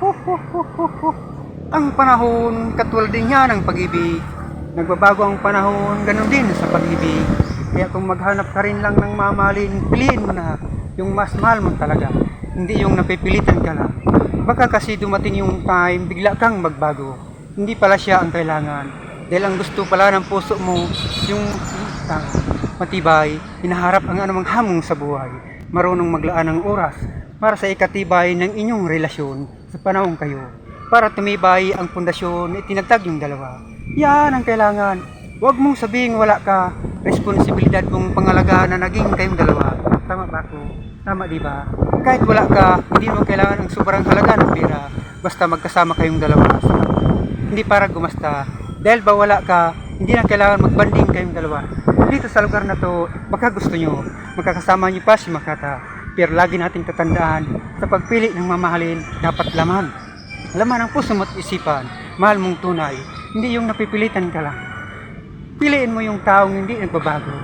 Ho, ho, ho, ho, ho. Ang panahon, katulad din yan ng pag-ibig. Nagbabago ang panahon, ganun din sa pag-ibig. Kaya kung maghanap ka rin lang ng mamahalin, piliin mo na yung mas mahal mo talaga. Hindi yung napipilitan ka lang. Baka kasi dumating yung time, bigla kang magbago. Hindi pala siya ang kailangan. Dahil ang gusto pala ng puso mo, yung matibay, hinaharap ang anumang hamon sa buhay. Marunong maglaan ng oras para sa ikatibay ng inyong relasyon sa panahon kayo. Para tumibay ang pundasyon na itinatag yung dalawa. Yan ang kailangan. Huwag mong sabihing wala ka. Responsibilidad mong pangalagaan na naging kayong dalawa. Tama ba ako? Tama di ba? Kahit wala ka, hindi mo kailangan ang sobrang halaga ng pera. Basta magkasama kayong dalawa. Hindi para gumasta. Dahil ba wala ka, hindi na kailangan magbanding kayong dalawa. Dito sa lugar na to, baka gusto nyo, magkakasama nyo pa si Makata. Pero lagi nating tatandaan, sa pagpili ng mamahalin, dapat laman. Laman ang puso mo at isipan, mahal mong tunay, hindi yung napipilitan ka lang. Piliin mo yung taong hindi nagbabago,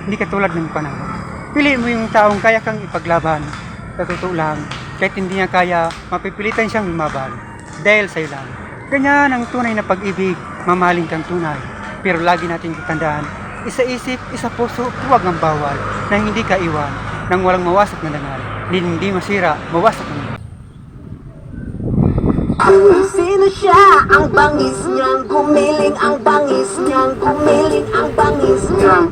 hindi katulad ng panahon. Piliin mo yung taong kaya kang ipaglaban, sa totoo lang, kahit hindi niya kaya, mapipilitan siyang lumaban, dahil sa'yo lang. Ganyan ang tunay na pag-ibig, mamahalin kang tunay. Pero lagi nating tatandaan, isa isip, isa puso, huwag ang bawal, nang hindi ka iwan, nang walang mawasak na dangal, hindi masira, mawasak na. Sino siya? Ang bangis niyang gumiling, ang bangis niyang gumiling, ang bangis niyang